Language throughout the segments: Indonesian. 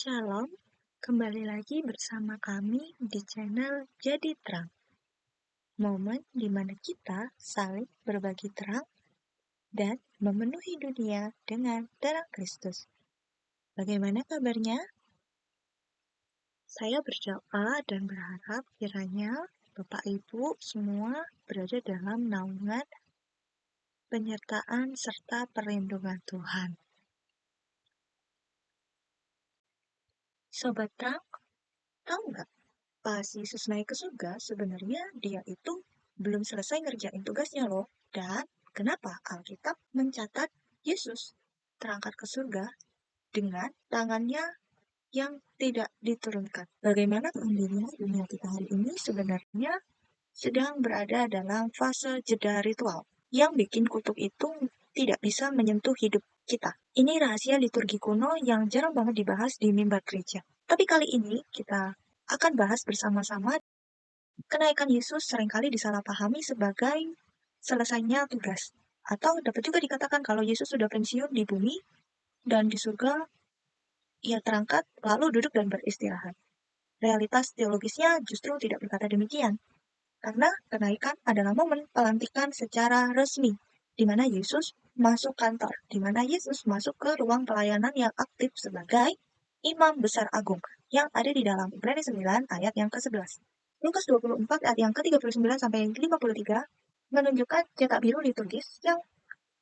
Shalom, kembali lagi bersama kami di channel Jadi Terang. Momen di mana kita saling berbagi terang dan memenuhi dunia dengan terang Kristus. Bagaimana kabarnya? Saya berdoa dan berharap kiranya Bapak Ibu semua berada dalam naungan, penyertaan, serta perlindungan Tuhan. Sobat Terang, tahu nggak? Pas Yesus naik ke surga, sebenarnya dia itu belum selesai ngerjain tugasnya loh. Dan kenapa Alkitab mencatat Yesus terangkat ke surga dengan tangannya yang tidak diturunkan? Bagaimana kemudian dunia kita hari ini sebenarnya sedang berada dalam fase jeda ritual yang bikin kutub itu tidak bisa menyentuh hidup kita. Ini rahasia liturgi kuno yang jarang banget dibahas di mimbar gereja. Tapi kali ini kita akan bahas bersama-sama. Kenaikan Yesus seringkali disalahpahami sebagai selesainya tugas. Atau dapat juga dikatakan kalau Yesus sudah pensiun di bumi dan di surga, ia terangkat lalu duduk dan beristirahat. Realitas teologisnya justru tidak berkata demikian. Karena kenaikan adalah momen pelantikan secara resmi, di mana Yesus masuk kantor, di mana Yesus masuk ke ruang pelayanan yang aktif sebagai Imam Besar Agung, yang ada di dalam Ibrani 9 ayat yang ke-11. Lukas 24 ayat yang ke-39 sampai 53 menunjukkan cetak biru liturgis yang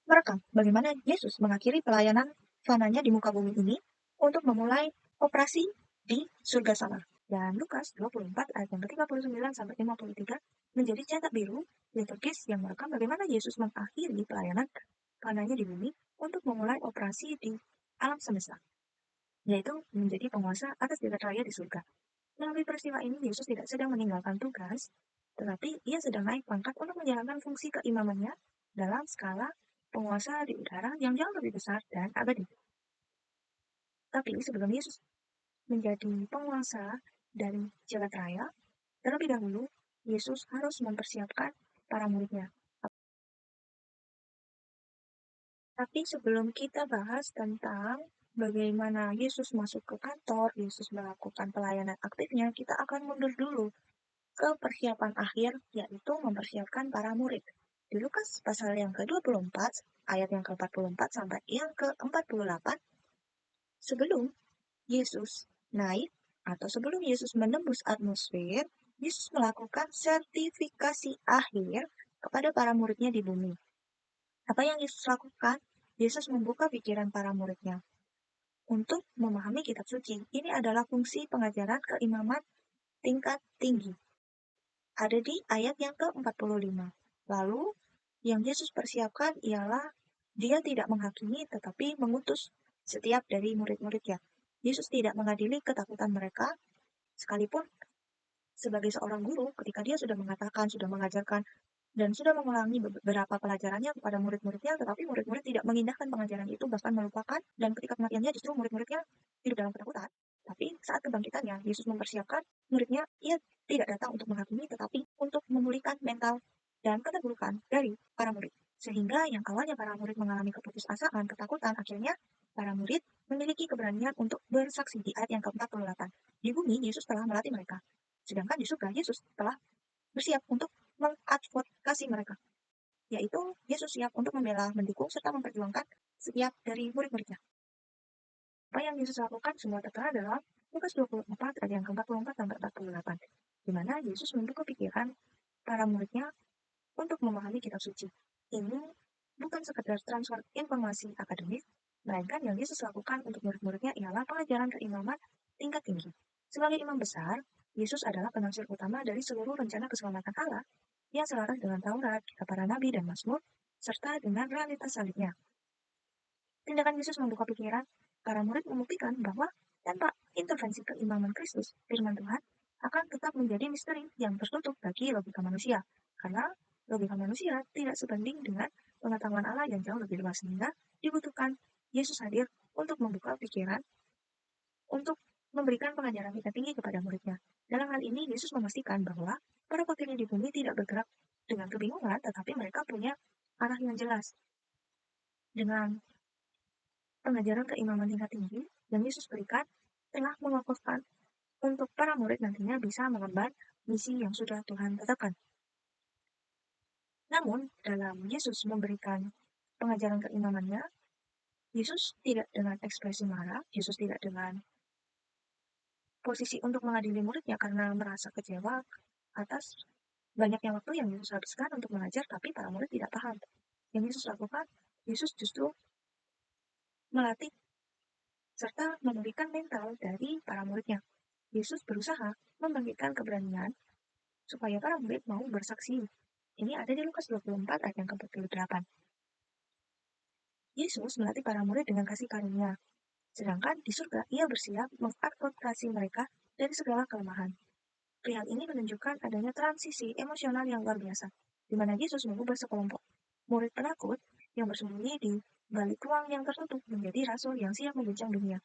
merekam bagaimana Yesus mengakhiri pelayanan fananya di muka bumi ini untuk memulai operasi di surga sana. Dan Lukas 24 ayat yang ke-39 sampai 53 menjadi cetak biru liturgis yang merekam bagaimana Yesus mengakhiri pelayanan fananya di bumi untuk memulai operasi di alam semesta, yaitu menjadi penguasa atas jagat raya di surga. Melalui peristiwa ini, Yesus tidak sedang meninggalkan tugas, tetapi ia sedang naik pangkat untuk menjalankan fungsi keimamannya dalam skala penguasa di udara yang jauh lebih besar dan abadi. Tapi sebelum Yesus menjadi penguasa dari jagat raya, terlebih dahulu Yesus harus mempersiapkan para muridnya. Tapi sebelum kita bahas tentang bagaimana Yesus masuk ke kantor, Yesus melakukan pelayanan aktifnya, kita akan mundur dulu ke persiapan akhir, yaitu mempersiapkan para murid. Di Lukas pasal yang ke-24, ayat yang ke-44 sampai yang ke-48, sebelum Yesus naik atau sebelum Yesus menembus atmosfer, Yesus melakukan sertifikasi akhir kepada para muridnya di bumi. Apa yang Yesus lakukan? Yesus membuka pikiran para muridnya untuk memahami kitab suci. Ini adalah fungsi pengajaran keimaman tingkat tinggi. Ada di ayat yang ke-45. Lalu, yang Yesus persiapkan ialah dia tidak menghakimi tetapi mengutus setiap dari murid-muridnya. Yesus tidak mengadili ketakutan mereka, sekalipun sebagai seorang guru, ketika dia sudah mengatakan, sudah mengajarkan, dan sudah mengulangi beberapa pelajarannya kepada murid-muridnya, tetapi murid-murid tidak mengindahkan pengajaran itu, bahkan melupakan, dan ketika kematiannya justru murid-muridnya hidup dalam ketakutan. Tapi saat kebangkitannya, Yesus mempersiapkan muridnya, ia tidak datang untuk menghakimi, tetapi untuk memulihkan mental dan keterburukan dari para murid. Sehingga yang awalnya para murid mengalami keputusasaan, ketakutan, akhirnya para murid memiliki keberanian untuk bersaksi di ayat yang ke-48. Di bumi, Yesus telah melatih mereka. Sedangkan di surga, Yesus telah bersiap untuk mengadvokasi mereka, yaitu Yesus siap untuk membela, mendukung, serta memperjuangkan setiap dari murid-muridnya. Apa yang Yesus lakukan semua tertera dalam Lukas 24 ayat yang ke-44 sampai 48, di mana Yesus membuka pikiran para muridnya untuk memahami kitab suci. Ini bukan sekedar transfer informasi akademik, melainkan yang Yesus lakukan untuk murid-muridnya ialah pengajaran keimaman tingkat tinggi. Sebagai imam besar, Yesus adalah penafsir utama dari seluruh rencana keselamatan Allah yang selaras dengan Taurat, kitab para nabi dan Mazmur, serta dengan realitas salibnya. Tindakan Yesus membuka pikiran para murid membuktikan bahwa tanpa intervensi keimaman Kristus, firman Tuhan akan tetap menjadi misteri yang tertutup bagi logika manusia, karena logika manusia tidak sebanding dengan pengetahuan Allah yang jauh lebih luas, sehingga dibutuhkan Yesus hadir untuk membuka pikiran, untuk memberikan pengajaran tingkat tinggi kepada muridnya. Dalam hal ini, Yesus memastikan bahwa para fakirnya di bumi tidak bergerak dengan kebingungan, tetapi mereka punya arah yang jelas. Dengan pengajaran keimaman tingkat tinggi yang Yesus berikan, telah mengokohkan untuk para murid nantinya bisa mengemban misi yang sudah Tuhan tetapkan. Namun, dalam Yesus memberikan pengajaran keimamannya, Yesus tidak dengan ekspresi marah, Yesus tidak dengan posisi untuk mengadili muridnya karena merasa kecewa atas banyaknya waktu yang Yesus habiskan untuk mengajar, tapi para murid tidak paham. Yang Yesus lakukan, Yesus justru melatih serta memulihkan mental dari para muridnya. Yesus berusaha membangkitkan keberanian supaya para murid mau bersaksi. Ini ada di Lukas 24 ayat yang ke-48. Yesus melatih para murid dengan kasih karunia, sedangkan di surga ia bersiap mengadvokasi mereka dari segala kelemahan. Hal ini menunjukkan adanya transisi emosional yang luar biasa, di mana Yesus mengubah sekelompok murid penakut yang bersembunyi di balik ruang yang tertutup menjadi rasul yang siap mengguncang dunia.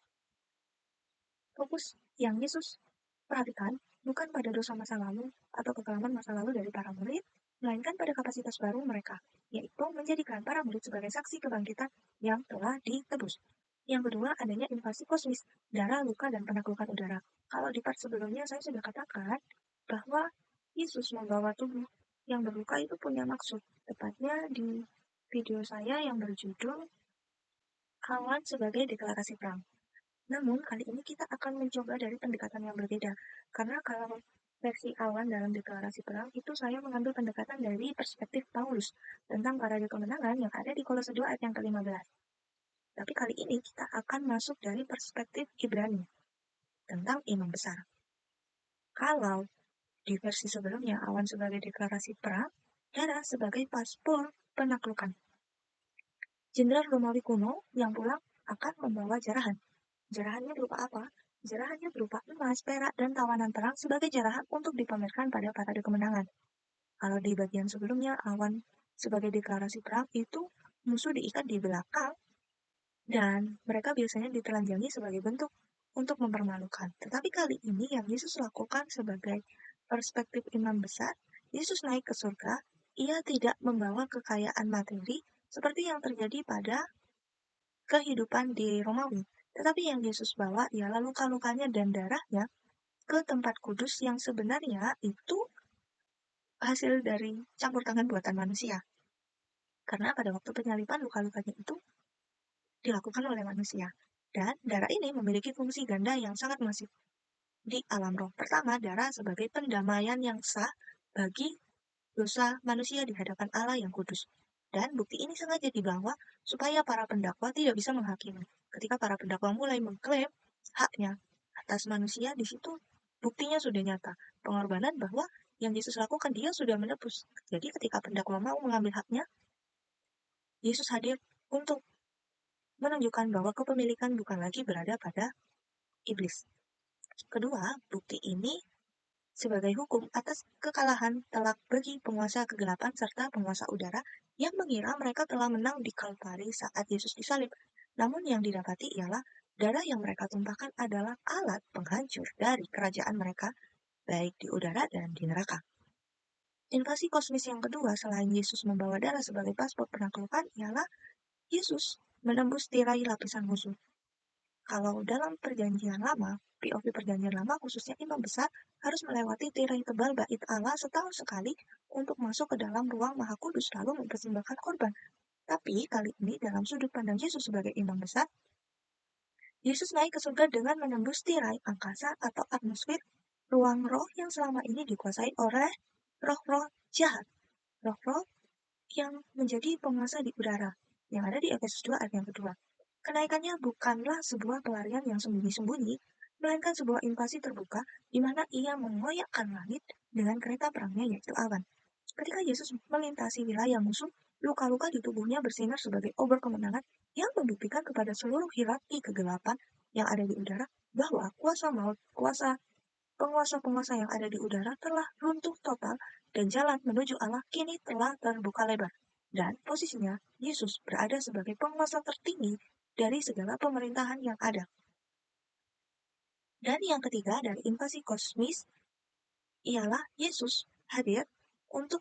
Fokus yang Yesus perhatikan bukan pada dosa masa lalu atau kekelaman masa lalu dari para murid, melainkan pada kapasitas baru mereka, yaitu menjadikan para murid sebagai saksi kebangkitan yang telah ditebus. Yang kedua, adanya invasi kosmis, darah, luka, dan penaklukan udara. Kalau di part sebelumnya saya sudah katakan bahwa Yesus membawa tubuh yang berluka itu punya maksud, tepatnya di video saya yang berjudul Awan sebagai Deklarasi Perang. Namun, kali ini kita akan mencoba dari pendekatan yang berbeda, karena kalau versi awan dalam deklarasi perang itu saya mengambil pendekatan dari perspektif Paulus tentang parade kemenangan yang ada di Kolose 2 ayat yang ke-15. Tapi kali ini kita akan masuk dari perspektif Ibrani tentang imam besar. Kalau di versi sebelumnya awan sebagai deklarasi perang, darah sebagai paspor penaklukan. Jenderal Romawi kuno yang pulang akan membawa jarahan. Jarahannya berupa apa? Jarahannya berupa emas, perak, dan tawanan perang sebagai jarahan untuk dipamerkan pada parade kemenangan. Kalau di bagian sebelumnya, awan sebagai deklarasi perang itu musuh diikat di belakang dan mereka biasanya ditelanjangi sebagai bentuk untuk mempermalukan. Tetapi kali ini yang Yesus lakukan sebagai perspektif imam besar, Yesus naik ke surga, ia tidak membawa kekayaan materi seperti yang terjadi pada kehidupan di Romawi. Tetapi yang Yesus bawa ialah luka-lukanya dan darahnya ke tempat kudus yang sebenarnya itu hasil dari campur tangan buatan manusia. Karena pada waktu penyaliban luka-lukanya itu dilakukan oleh manusia. Dan darah ini memiliki fungsi ganda yang sangat masif di alam roh. Pertama, darah sebagai pendamaian yang sah bagi dosa manusia di hadapan Allah yang kudus. Dan bukti ini sengaja dibawa supaya para pendakwa tidak bisa menghakimi. Ketika para pendakwa mulai mengklaim haknya atas manusia, di situ buktinya sudah nyata. Pengorbanan bahwa yang Yesus lakukan dia sudah menebus. Jadi ketika pendakwa mau mengambil haknya, Yesus hadir untuk menunjukkan bahwa kepemilikan bukan lagi berada pada iblis. Kedua, bukti ini sebagai hukum atas kekalahan telak bagi penguasa kegelapan serta penguasa udara yang mengira mereka telah menang di Kalvari saat Yesus disalib. Namun yang didapati ialah darah yang mereka tumpahkan adalah alat penghancur dari kerajaan mereka, baik di udara dan di neraka. Invasi kosmis yang kedua selain Yesus membawa darah sebagai paspor penaklukan ialah Yesus menembus tirai lapisan musuh. Kalau dalam perjanjian lama, POV perjanjian lama khususnya imam besar harus melewati tirai tebal bait Allah setahun sekali untuk masuk ke dalam ruang maha kudus lalu mempersembahkan korban. Tapi kali ini dalam sudut pandang Yesus sebagai imam besar, Yesus naik ke surga dengan menembus tirai angkasa atau atmosfer ruang roh yang selama ini dikuasai oleh roh-roh jahat, roh-roh yang menjadi penguasa di udara, yang ada di Efesus 2 ayat yang kedua. Kenaikannya bukanlah sebuah pelarian yang sembunyi-sembunyi, melainkan sebuah invasi terbuka di mana ia mengoyakkan langit dengan kereta perangnya yaitu awan. Ketika Yesus melintasi wilayah musuh, luka-luka di tubuhnya bersinar sebagai obor kemenangan yang membuktikan kepada seluruh hierarki kegelapan yang ada di udara bahwa kuasa maut, kuasa penguasa-penguasa yang ada di udara telah runtuh total dan jalan menuju Allah kini telah terbuka lebar. Dan posisinya, Yesus berada sebagai penguasa tertinggi dari segala pemerintahan yang ada. Dan yang ketiga dari invasi kosmis ialah Yesus hadir untuk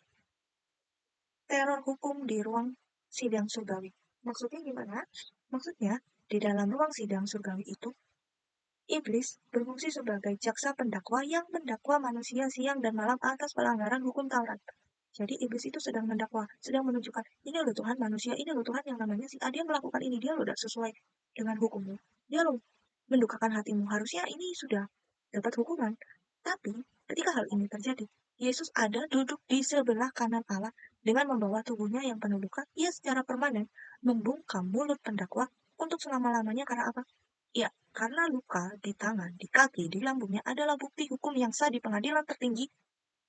teror hukum di ruang sidang surgawi. Maksudnya gimana? Maksudnya, di dalam ruang sidang surgawi itu, Iblis berfungsi sebagai jaksa pendakwa yang mendakwa manusia siang dan malam atas pelanggaran hukum Taurat. Jadi iblis itu sedang mendakwa, sedang menunjukkan, ini loh Tuhan manusia, ini loh Tuhan yang namanya si A, dia melakukan ini, dia loh tidak sesuai dengan hukummu. Dia loh mendukakan hatimu, harusnya ini sudah dapat hukuman. Tapi ketika hal ini terjadi, Yesus ada duduk di sebelah kanan Allah dengan membawa tubuhnya yang penuh luka. Ia secara permanen membungkam mulut pendakwa untuk selama-lamanya karena apa? Ya, karena luka di tangan, di kaki, di lambungnya adalah bukti hukum yang sah di pengadilan tertinggi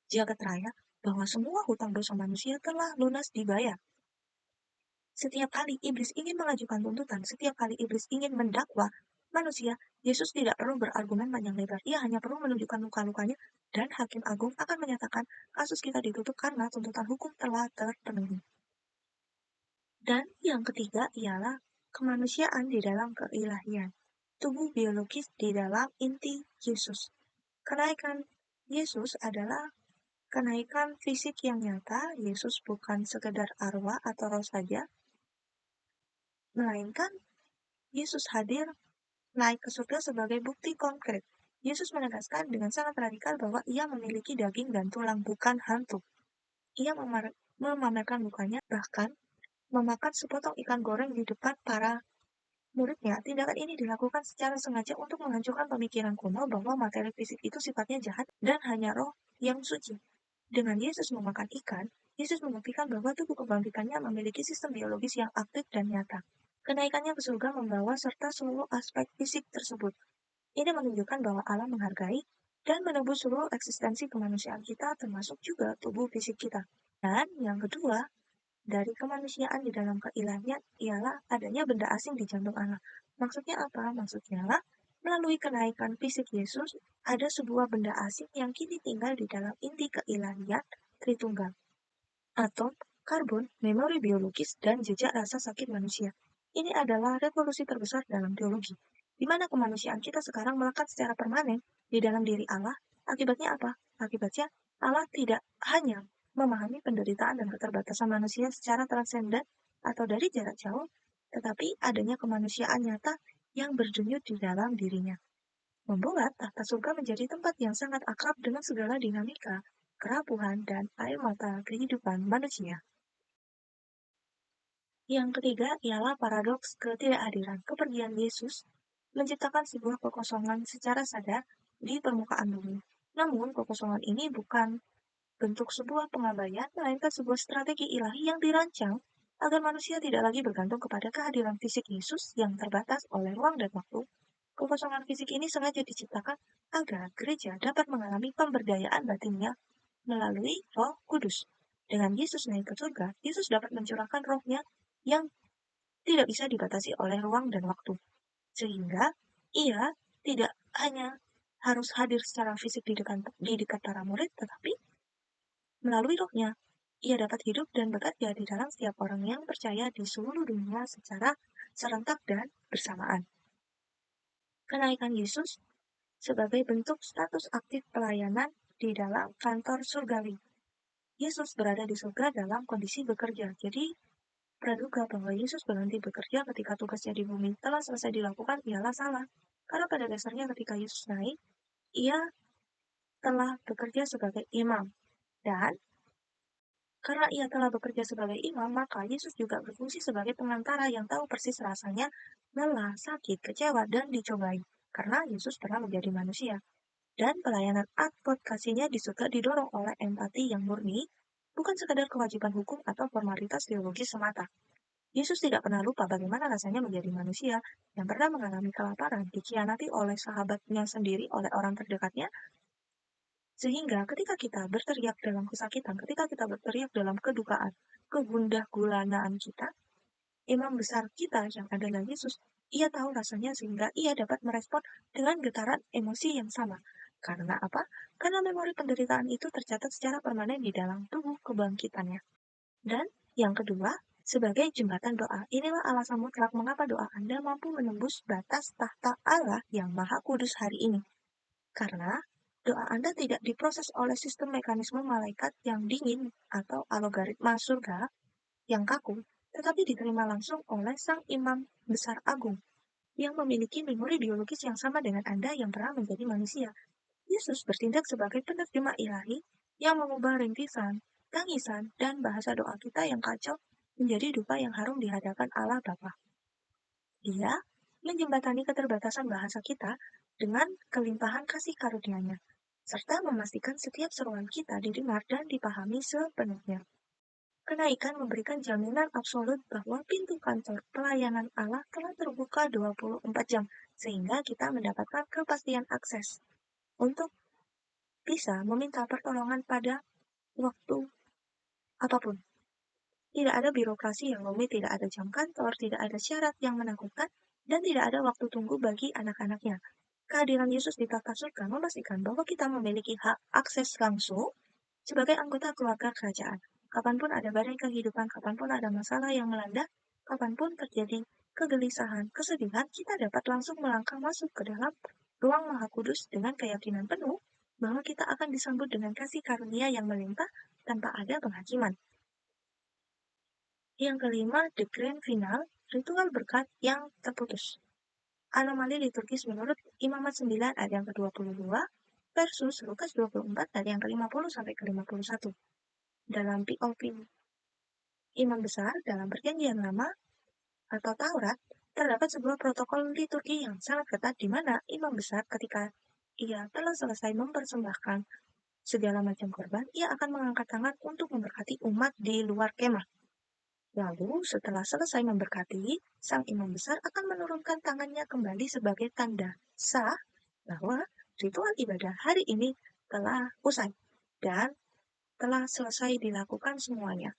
jagat raya bahwa semua hutang dosa manusia telah lunas dibayar. Setiap kali iblis ingin mengajukan tuntutan, setiap kali iblis ingin mendakwa manusia, Yesus tidak perlu berargumen panjang lebar. Ia hanya perlu menunjukkan luka-lukanya dan Hakim Agung akan menyatakan kasus kita ditutup karena tuntutan hukum telah terpenuhi. Dan yang ketiga ialah kemanusiaan di dalam keilahian. Tubuh biologis di dalam inti Yesus. Kenaikan Yesus adalah kenaikan fisik yang nyata. Yesus bukan sekedar arwah atau roh saja, melainkan Yesus hadir naik ke surga sebagai bukti konkret. Yesus menegaskan dengan sangat radikal bahwa ia memiliki daging dan tulang, bukan hantu. Ia memamerkan mukanya, bahkan memakan sepotong ikan goreng di depan para muridnya. Tindakan ini dilakukan secara sengaja untuk menghancurkan pemikiran kuno bahwa materi fisik itu sifatnya jahat dan hanya roh yang suci. Dengan Yesus memakan ikan, Yesus membuktikan bahwa tubuh kebangkitannya memiliki sistem biologis yang aktif dan nyata. Kenaikannya ke surga membawa serta seluruh aspek fisik tersebut. Ini menunjukkan bahwa Allah menghargai dan menebus seluruh eksistensi kemanusiaan kita, termasuk juga tubuh fisik kita. Dan yang kedua, dari kemanusiaan di dalam keilahian ialah adanya benda asing di jantung Allah. Maksudnya apa? Maksudnya melalui kenaikan fisik Yesus, ada sebuah benda asing yang kini tinggal di dalam inti keilahian Tritunggal. Atom, karbon, memori biologis, dan jejak rasa sakit manusia. Ini adalah revolusi terbesar dalam teologi, di mana kemanusiaan kita sekarang melekat secara permanen di dalam diri Allah. Akibatnya apa? Akibatnya Allah tidak hanya memahami penderitaan dan keterbatasan manusia secara transenden atau dari jarak jauh, tetapi adanya kemanusiaan nyata yang berdenyut di dalam dirinya, membuat tahta surga menjadi tempat yang sangat akrab dengan segala dinamika, kerapuhan, dan air mata kehidupan manusia. Yang ketiga ialah paradoks ketidakhadiran. Kepergian Yesus menciptakan sebuah kekosongan secara sadar di permukaan bumi. Namun, kekosongan ini bukan bentuk sebuah pengabaian, melainkan sebuah strategi ilahi yang dirancang agar manusia tidak lagi bergantung kepada kehadiran fisik Yesus yang terbatas oleh ruang dan waktu. Kekosongan fisik ini sengaja diciptakan agar gereja dapat mengalami pemberdayaan batinnya melalui Roh Kudus. Dengan Yesus naik ke surga, Yesus dapat mencurahkan rohnya yang tidak bisa dibatasi oleh ruang dan waktu. Sehingga ia tidak hanya harus hadir secara fisik di dekat para murid, tetapi melalui rohnya, ia dapat hidup dan bekerja di dalam setiap orang yang percaya di seluruh dunia secara serentak dan bersamaan. Kenaikan Yesus sebagai bentuk status aktif pelayanan di dalam kantor surgawi. Yesus berada di surga dalam kondisi bekerja. Jadi, praduga bahwa Yesus berhenti bekerja ketika tugasnya di bumi telah selesai dilakukan ialah salah. Karena pada dasarnya ketika Yesus naik, ia telah bekerja sebagai imam. Dan karena ia telah bekerja sebagai imam, maka Yesus juga berfungsi sebagai pengantara yang tahu persis rasanya lelah, sakit, kecewa, dan dicobai. Karena Yesus pernah menjadi manusia. Dan pelayanan advokasinya di surga didorong oleh empati yang murni, bukan sekadar kewajiban hukum atau formalitas teologis semata. Yesus tidak pernah lupa bagaimana rasanya menjadi manusia yang pernah mengalami kelaparan, dikhianati oleh sahabatnya sendiri, oleh orang terdekatnya, sehingga ketika kita berteriak dalam kesakitan, ketika kita berteriak dalam kedukaan, kegundah gulanaan kita, imam besar kita yang adalah Yesus, ia tahu rasanya sehingga ia dapat merespon dengan getaran emosi yang sama. Karena apa? Karena memori penderitaan itu tercatat secara permanen di dalam tubuh kebangkitannya. Dan yang kedua, sebagai jembatan doa, inilah alasan mutlak mengapa doa Anda mampu menembus batas tahta Allah yang Maha Kudus hari ini. Karena doa Anda tidak diproses oleh sistem mekanisme malaikat yang dingin atau algoritma surga yang kaku, tetapi diterima langsung oleh Sang Imam Besar Agung. yang memiliki memori biologis yang sama dengan Anda yang pernah menjadi manusia. Yesus bertindak sebagai penerjemah ilahi yang mengubah rintisan, tangisan, dan bahasa doa kita yang kacau menjadi duka yang harum di hadapan Allah Bapa. Dia menjembatani keterbatasan bahasa kita dengan kelimpahan kasih karunia-Nya, serta memastikan setiap seruan kita didengar dan dipahami sepenuhnya. Kenaikan memberikan jaminan absolut bahwa pintu kantor pelayanan Allah telah terbuka 24 jam, sehingga kita mendapatkan kepastian akses untuk bisa meminta pertolongan pada waktu apapun. Tidak ada birokrasi yang rumit, tidak ada jam kantor, tidak ada syarat yang menakutkan, dan tidak ada waktu tunggu bagi anak-anaknya. Kehadiran Yesus di tata surga memastikan bahwa kita memiliki hak akses langsung sebagai anggota keluarga kerajaan. Kapanpun ada badai kehidupan, kapanpun ada masalah yang melanda, kapanpun terjadi kegelisahan, kesedihan, kita dapat langsung melangkah masuk ke dalam ruang Maha Kudus dengan keyakinan penuh bahwa kita akan disambut dengan kasih karunia yang melimpah tanpa ada penghakiman. Yang kelima, the grand final, ritual berkat yang terputus. Anomali liturgis menurut Imamat 9 ayat yang ke-22 versus Lukas 24 ayat yang ke-50 sampai ke-51. Dalam POP Imam Besar dalam Perjanjian Lama atau Taurat, terdapat sebuah protokol liturgi yang sangat ketat di mana Imam Besar ketika ia telah selesai mempersembahkan segala macam korban, ia akan mengangkat tangan untuk memberkati umat di luar kemah. Lalu, setelah selesai memberkati, sang imam besar akan menurunkan tangannya kembali sebagai tanda sah bahwa ritual ibadah hari ini telah usai dan telah selesai dilakukan semuanya.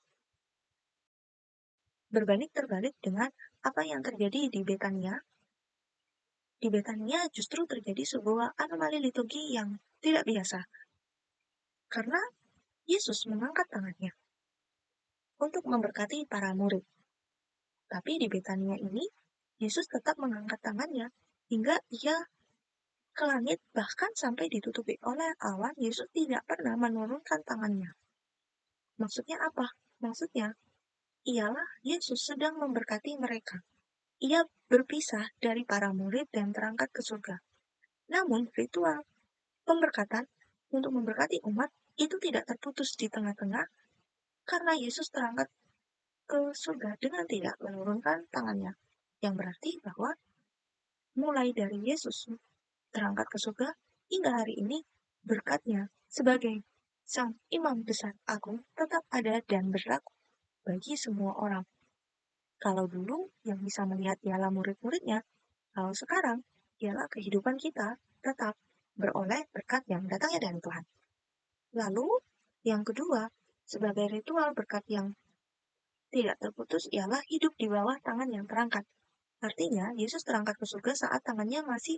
Berbanding terbalik dengan apa yang terjadi di Betania. Di Betania justru terjadi sebuah anomali liturgi yang tidak biasa, karena Yesus mengangkat tangannya untuk memberkati para murid. Tapi di Betania ini, Yesus tetap mengangkat tangannya hingga ia ke langit, bahkan sampai ditutupi oleh awan. Yesus tidak pernah menurunkan tangannya. Maksudnya apa? Maksudnya, ialah Yesus sedang memberkati mereka. Ia berpisah dari para murid dan terangkat ke surga. Namun, ritual pemberkatan untuk memberkati umat itu tidak terputus di tengah-tengah karena Yesus terangkat ke surga dengan tidak menurunkan tangannya. Yang berarti bahwa mulai dari Yesus terangkat ke surga hingga hari ini berkatnya sebagai sang imam besar agung tetap ada dan berlaku bagi semua orang. Kalau dulu yang bisa melihat ialah murid-muridnya, kalau sekarang ialah kehidupan kita tetap beroleh berkat yang datangnya dari Tuhan. Lalu yang kedua, sebagai ritual berkat yang tidak terputus ialah hidup di bawah tangan yang terangkat. Artinya, Yesus terangkat ke surga saat tangannya masih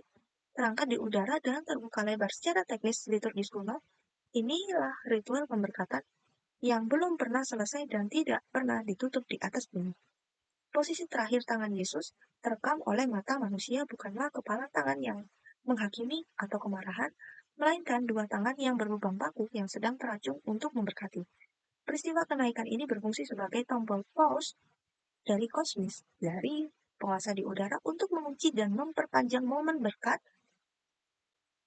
terangkat di udara dan terbuka lebar. Secara teknis liturgis kuno, inilah ritual pemberkatan yang belum pernah selesai dan tidak pernah ditutup di atas bumi. Posisi terakhir tangan Yesus terekam oleh mata manusia bukanlah kepala tangan yang menghakimi atau kemarahan, melainkan dua tangan yang berlubang paku yang sedang teracung untuk memberkati. Peristiwa kenaikan ini berfungsi sebagai tombol pause dari kosmis, dari penguasa di udara untuk mengunci dan memperpanjang momen berkat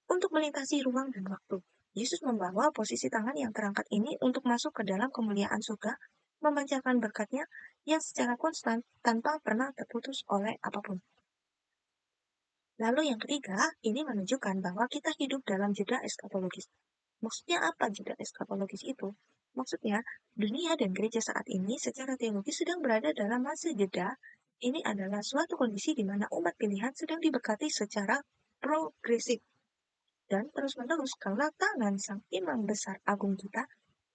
untuk melintasi ruang dan waktu. Yesus membawa posisi tangan yang terangkat ini untuk masuk ke dalam kemuliaan surga, memancarkan berkatnya yang secara konstan tanpa pernah terputus oleh apapun. Lalu yang ketiga, ini menunjukkan bahwa kita hidup dalam jeda eskatologis. Maksudnya apa jeda eskatologis itu? Maksudnya, dunia dan gereja saat ini secara teologis sedang berada dalam masa jeda. Ini adalah suatu kondisi di mana umat pilihan sedang diberkati secara progresif dan terus-menerus karena tangan sang imam besar agung kita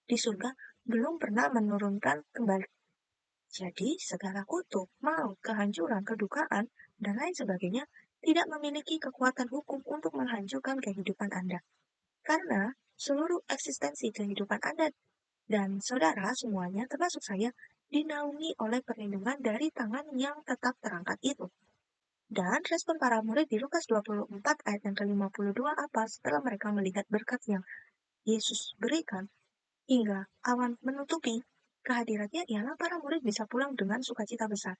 di surga belum pernah menurunkan kembali. Jadi, segala kutuk, maut, kehancuran, kedukaan, dan lain sebagainya tidak memiliki kekuatan hukum untuk menghancurkan kehidupan Anda. Karena seluruh eksistensi kehidupan Anda dan saudara semuanya, termasuk saya, dinaungi oleh perlindungan dari tangan yang tetap terangkat itu. Dan respon para murid di Lukas 24 ayat yang ke-52 apa setelah mereka melihat berkat yang Yesus berikan hingga awan menutupi kehadirannya ialah para murid bisa pulang dengan sukacita besar.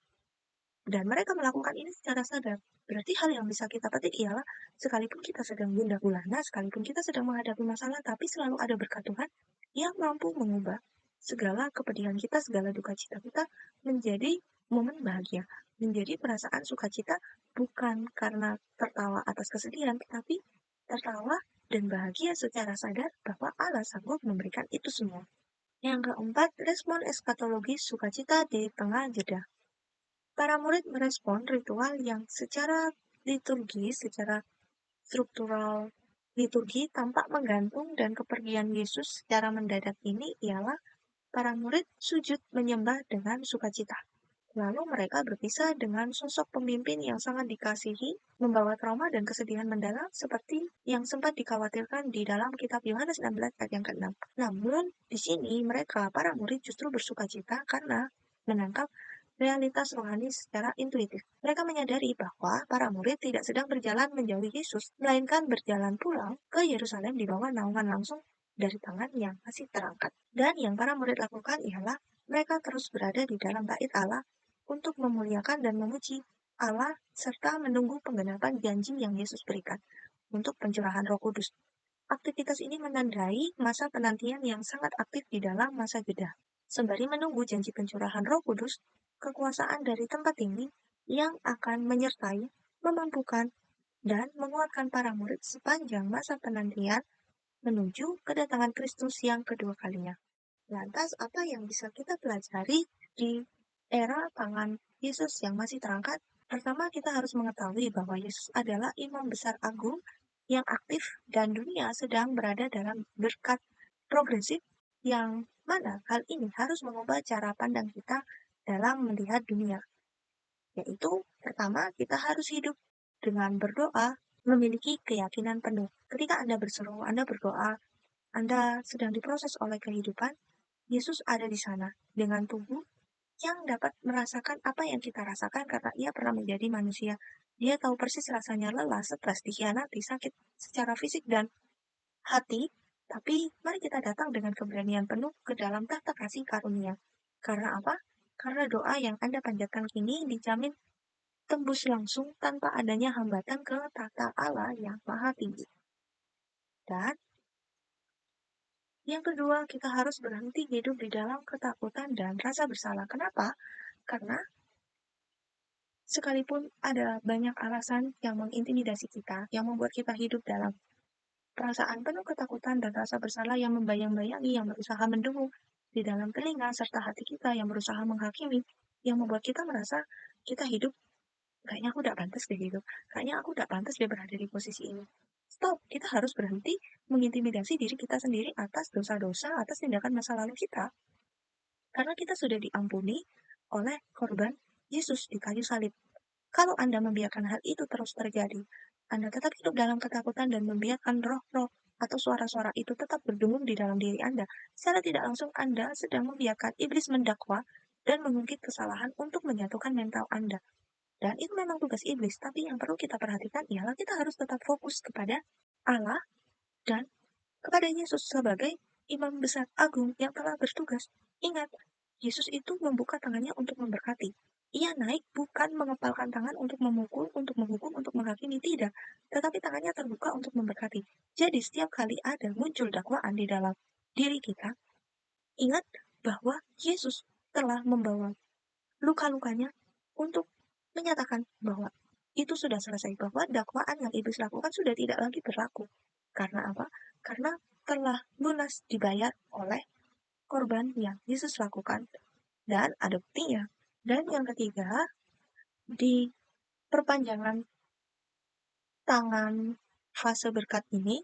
Dan mereka melakukan ini secara sadar. Berarti hal yang bisa kita petik ialah sekalipun kita sedang gundah gulana, sekalipun kita sedang menghadapi masalah, tapi selalu ada berkat Tuhan yang mampu mengubah segala kepedihan kita, segala duka cita kita menjadi momen bahagia, menjadi perasaan sukacita bukan karena tertawa atas kesedihan, tetapi tertawa dan bahagia secara sadar bahwa Allah sanggup memberikan itu semua. Yang keempat, respon eskatologis sukacita di tengah jeda. Para murid merespon ritual yang secara liturgi, secara struktural liturgi tampak menggantung dan kepergian Yesus secara mendadak ini ialah para murid sujud menyembah dengan sukacita. Lalu mereka berpisah dengan sosok pemimpin yang sangat dikasihi, membawa trauma dan kesedihan mendalam seperti yang sempat dikhawatirkan di dalam kitab Yohanes 16 ayat yang ke-6. Namun, di sini mereka, para murid justru bersukacita karena menangkap realitas rohani secara intuitif. Mereka menyadari bahwa para murid tidak sedang berjalan menjauhi Yesus, melainkan berjalan pulang ke Yerusalem di bawah naungan langsung dari tangan yang masih terangkat. Dan yang para murid lakukan ialah mereka terus berada di dalam bait Allah untuk memuliakan dan memuji Allah serta menunggu penggenapan janji yang Yesus berikan untuk pencurahan Roh Kudus. Aktivitas ini menandai masa penantian yang sangat aktif di dalam masa jeda. Sembari menunggu janji pencurahan Roh Kudus, kekuasaan dari tempat tinggi yang akan menyertai, memampukan, dan menguatkan para murid sepanjang masa penantian menuju kedatangan Kristus yang kedua kalinya. Lantas, apa yang bisa kita pelajari di era tangan Yesus yang masih terangkat? Pertama, kita harus mengetahui bahwa Yesus adalah imam besar agung yang aktif dan dunia sedang berada dalam berkat progresif yang mana hal ini harus mengubah cara pandang kita dalam melihat dunia. Yaitu, pertama, kita harus hidup dengan berdoa, memiliki keyakinan penuh. Ketika Anda berseru, Anda berdoa, Anda sedang diproses oleh kehidupan, Yesus ada di sana dengan tubuh yang dapat merasakan apa yang kita rasakan karena ia pernah menjadi manusia. Dia tahu persis rasanya lelah, stres, dikhianati, sakit secara fisik dan hati, tapi mari kita datang dengan keberanian penuh ke dalam tahta kasih karunia. Karena apa? Karena doa yang Anda panjatkan kini dijamin tembus langsung tanpa adanya hambatan ke tahta Allah yang maha tinggi. Dan yang kedua, kita harus berhenti hidup di dalam ketakutan dan rasa bersalah. Kenapa? Karena sekalipun ada banyak alasan yang mengintimidasi kita, yang membuat kita hidup dalam perasaan penuh ketakutan dan rasa bersalah yang membayang-bayangi, yang berusaha mendengung di dalam telinga, serta hati kita yang berusaha menghakimi, yang membuat kita merasa kita hidup, kayaknya aku udah pantas deh hidup, kayaknya aku udah pantas dia berada di posisi ini. Stop, kita harus berhenti mengintimidasi diri kita sendiri atas dosa-dosa, atas tindakan masa lalu kita. Karena kita sudah diampuni oleh korban Yesus di kayu salib. Kalau Anda membiarkan hal itu terus terjadi, Anda tetap hidup dalam ketakutan dan membiarkan roh-roh atau suara-suara itu tetap berdengung di dalam diri Anda. Secara tidak langsung Anda sedang membiarkan iblis mendakwa dan mengungkit kesalahan untuk menyatukan mental Anda. Dan itu memang tugas iblis, tapi yang perlu kita perhatikan ialah kita harus tetap fokus kepada Allah dan kepada Yesus sebagai imam besar agung yang telah bertugas. Ingat, Yesus itu membuka tangannya untuk memberkati. Ia naik bukan mengepalkan tangan untuk memukul, untuk menghukum, untuk menghakimi, tidak. Tetapi tangannya terbuka untuk memberkati. Jadi setiap kali ada muncul dakwaan di dalam diri kita, ingat bahwa Yesus telah membawa luka-lukanya untuk menyatakan bahwa itu sudah selesai, bahwa dakwaan yang iblis lakukan sudah tidak lagi berlaku. Karena apa? Karena telah lunas dibayar oleh korban yang Yesus lakukan dan ada buktinya. Dan yang ketiga, di perpanjangan tangan fase berkat ini,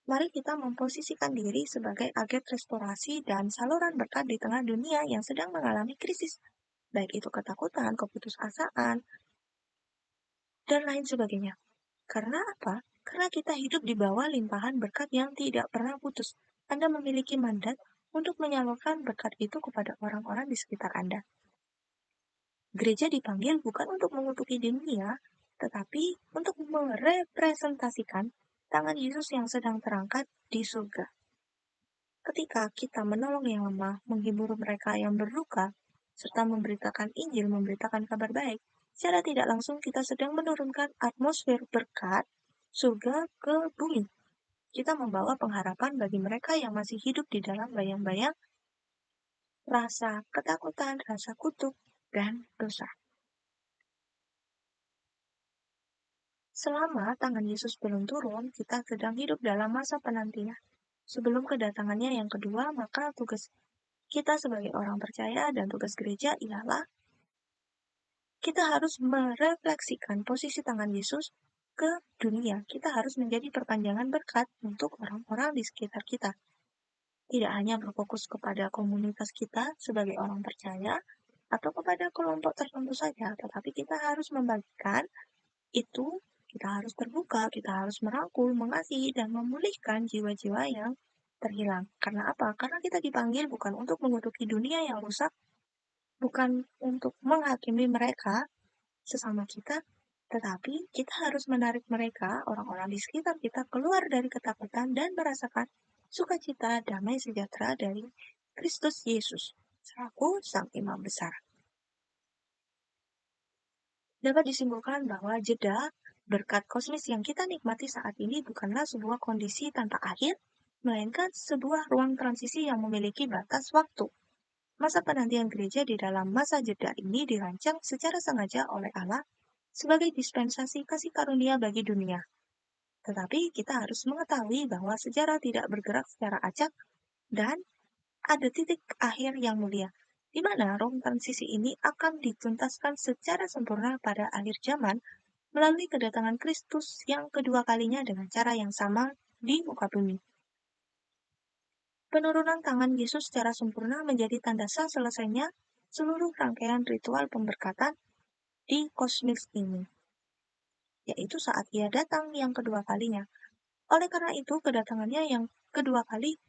mari kita memposisikan diri sebagai agen restorasi dan saluran berkat di tengah dunia yang sedang mengalami krisis, baik itu ketakutan, keputusasaan, dan lain sebagainya. Karena apa? Karena kita hidup di bawah limpahan berkat yang tidak pernah putus. Anda memiliki mandat untuk menyalurkan berkat itu kepada orang-orang di sekitar Anda. Gereja dipanggil bukan untuk mengutuki dunia, tetapi untuk merepresentasikan tangan Yesus yang sedang terangkat di surga. Ketika kita menolong yang lemah, menghibur mereka yang berduka, serta memberitakan Injil, memberitakan kabar baik, Secara tidak langsung kita sedang menurunkan atmosfer berkat surga ke bumi. Kita membawa pengharapan bagi mereka yang masih hidup di dalam bayang-bayang rasa ketakutan, rasa kutuk, dan dosa. Selama tangan Yesus belum turun, kita sedang hidup dalam masa penantian. Sebelum kedatangannya yang kedua, maka tugas kita sebagai orang percaya dan tugas gereja ialah kita harus merefleksikan posisi tangan Yesus ke dunia. Kita harus menjadi perpanjangan berkat untuk orang-orang di sekitar kita. Tidak hanya berfokus kepada komunitas kita sebagai orang percaya atau kepada kelompok tertentu saja, tetapi kita harus membagikan itu, kita harus terbuka, kita harus merangkul, mengasihi, dan memulihkan jiwa-jiwa yang terhilang. Karena apa? Karena kita dipanggil bukan untuk mengutuki dunia yang rusak, bukan untuk menghakimi mereka, sesama kita, tetapi kita harus menarik mereka, orang-orang di sekitar kita, keluar dari ketakutan dan merasakan sukacita, damai sejahtera dari Kristus Yesus, selaku Sang Imam Besar. Dapat disimpulkan bahwa jeda berkat kosmis yang kita nikmati saat ini bukanlah sebuah kondisi tanpa akhir, melainkan sebuah ruang transisi yang memiliki batas waktu. Masa penantian gereja di dalam masa jeda ini dirancang secara sengaja oleh Allah sebagai dispensasi kasih karunia bagi dunia. Tetapi kita harus mengetahui bahwa sejarah tidak bergerak secara acak dan ada titik akhir yang mulia, di mana ruang transisi ini akan dituntaskan secara sempurna pada akhir zaman melalui kedatangan Kristus yang kedua kalinya dengan cara yang sama di muka bumi. Penurunan tangan Yesus secara sempurna menjadi tanda sah selesainya seluruh rangkaian ritual pemberkatan di kosmis ini, yaitu saat ia datang yang kedua kalinya. Oleh karena itu, kedatangannya yang kedua kali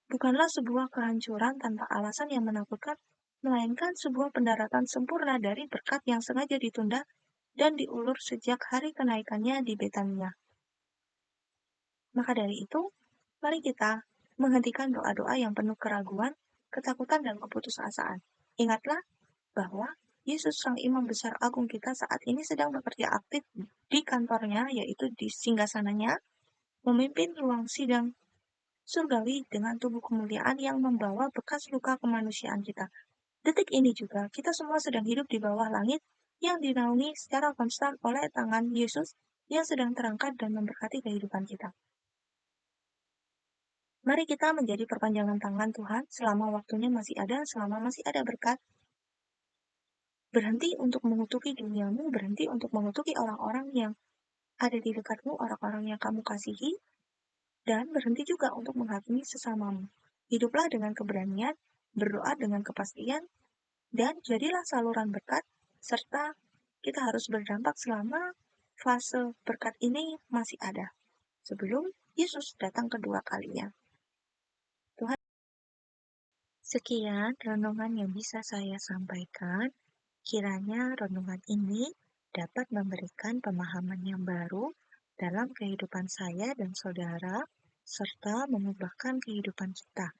bukanlah sebuah kehancuran tanpa alasan yang menakutkan, melainkan sebuah pendaratan sempurna dari berkat yang sengaja ditunda dan diulur sejak hari kenaikannya di Betania. Maka dari itu, mari kita menghentikan doa-doa yang penuh keraguan, ketakutan, dan keputusasaan. Ingatlah bahwa Yesus Sang Imam Besar Agung kita saat ini sedang bekerja aktif di kantornya, yaitu di singgasananya, memimpin ruang sidang surgawi dengan tubuh kemuliaan yang membawa bekas luka kemanusiaan kita. Detik ini juga, kita semua sedang hidup di bawah langit yang dinaungi secara konstan oleh tangan Yesus yang sedang terangkat dan memberkati kehidupan kita. Mari kita menjadi perpanjangan tangan Tuhan selama waktunya masih ada, selama masih ada berkat. Berhenti untuk mengutuki duniamu, berhenti untuk mengutuki orang-orang yang ada di dekatmu, orang-orang yang kamu kasihi, dan berhenti juga untuk menghakimi sesamamu. Hiduplah dengan keberanian, berdoa dengan kepastian, dan jadilah saluran berkat, serta kita harus berdampak selama fase berkat ini masih ada, sebelum Yesus datang kedua kalinya. Tuhan, sekian renungan yang bisa saya sampaikan. Kiranya renungan ini dapat memberikan pemahaman yang baru dalam kehidupan saya dan saudara, serta mengubahkan kehidupan kita.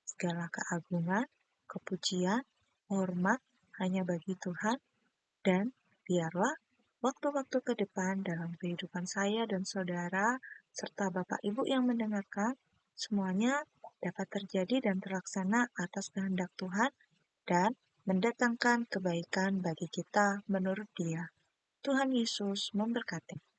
Segala keagungan, kepujian, hormat hanya bagi Tuhan, dan biarlah waktu-waktu ke depan dalam kehidupan saya dan saudara, serta Bapak Ibu yang mendengarkan, semuanya dapat terjadi dan terlaksana atas kehendak Tuhan dan mendatangkan kebaikan bagi kita menurut Dia. Tuhan Yesus memberkati.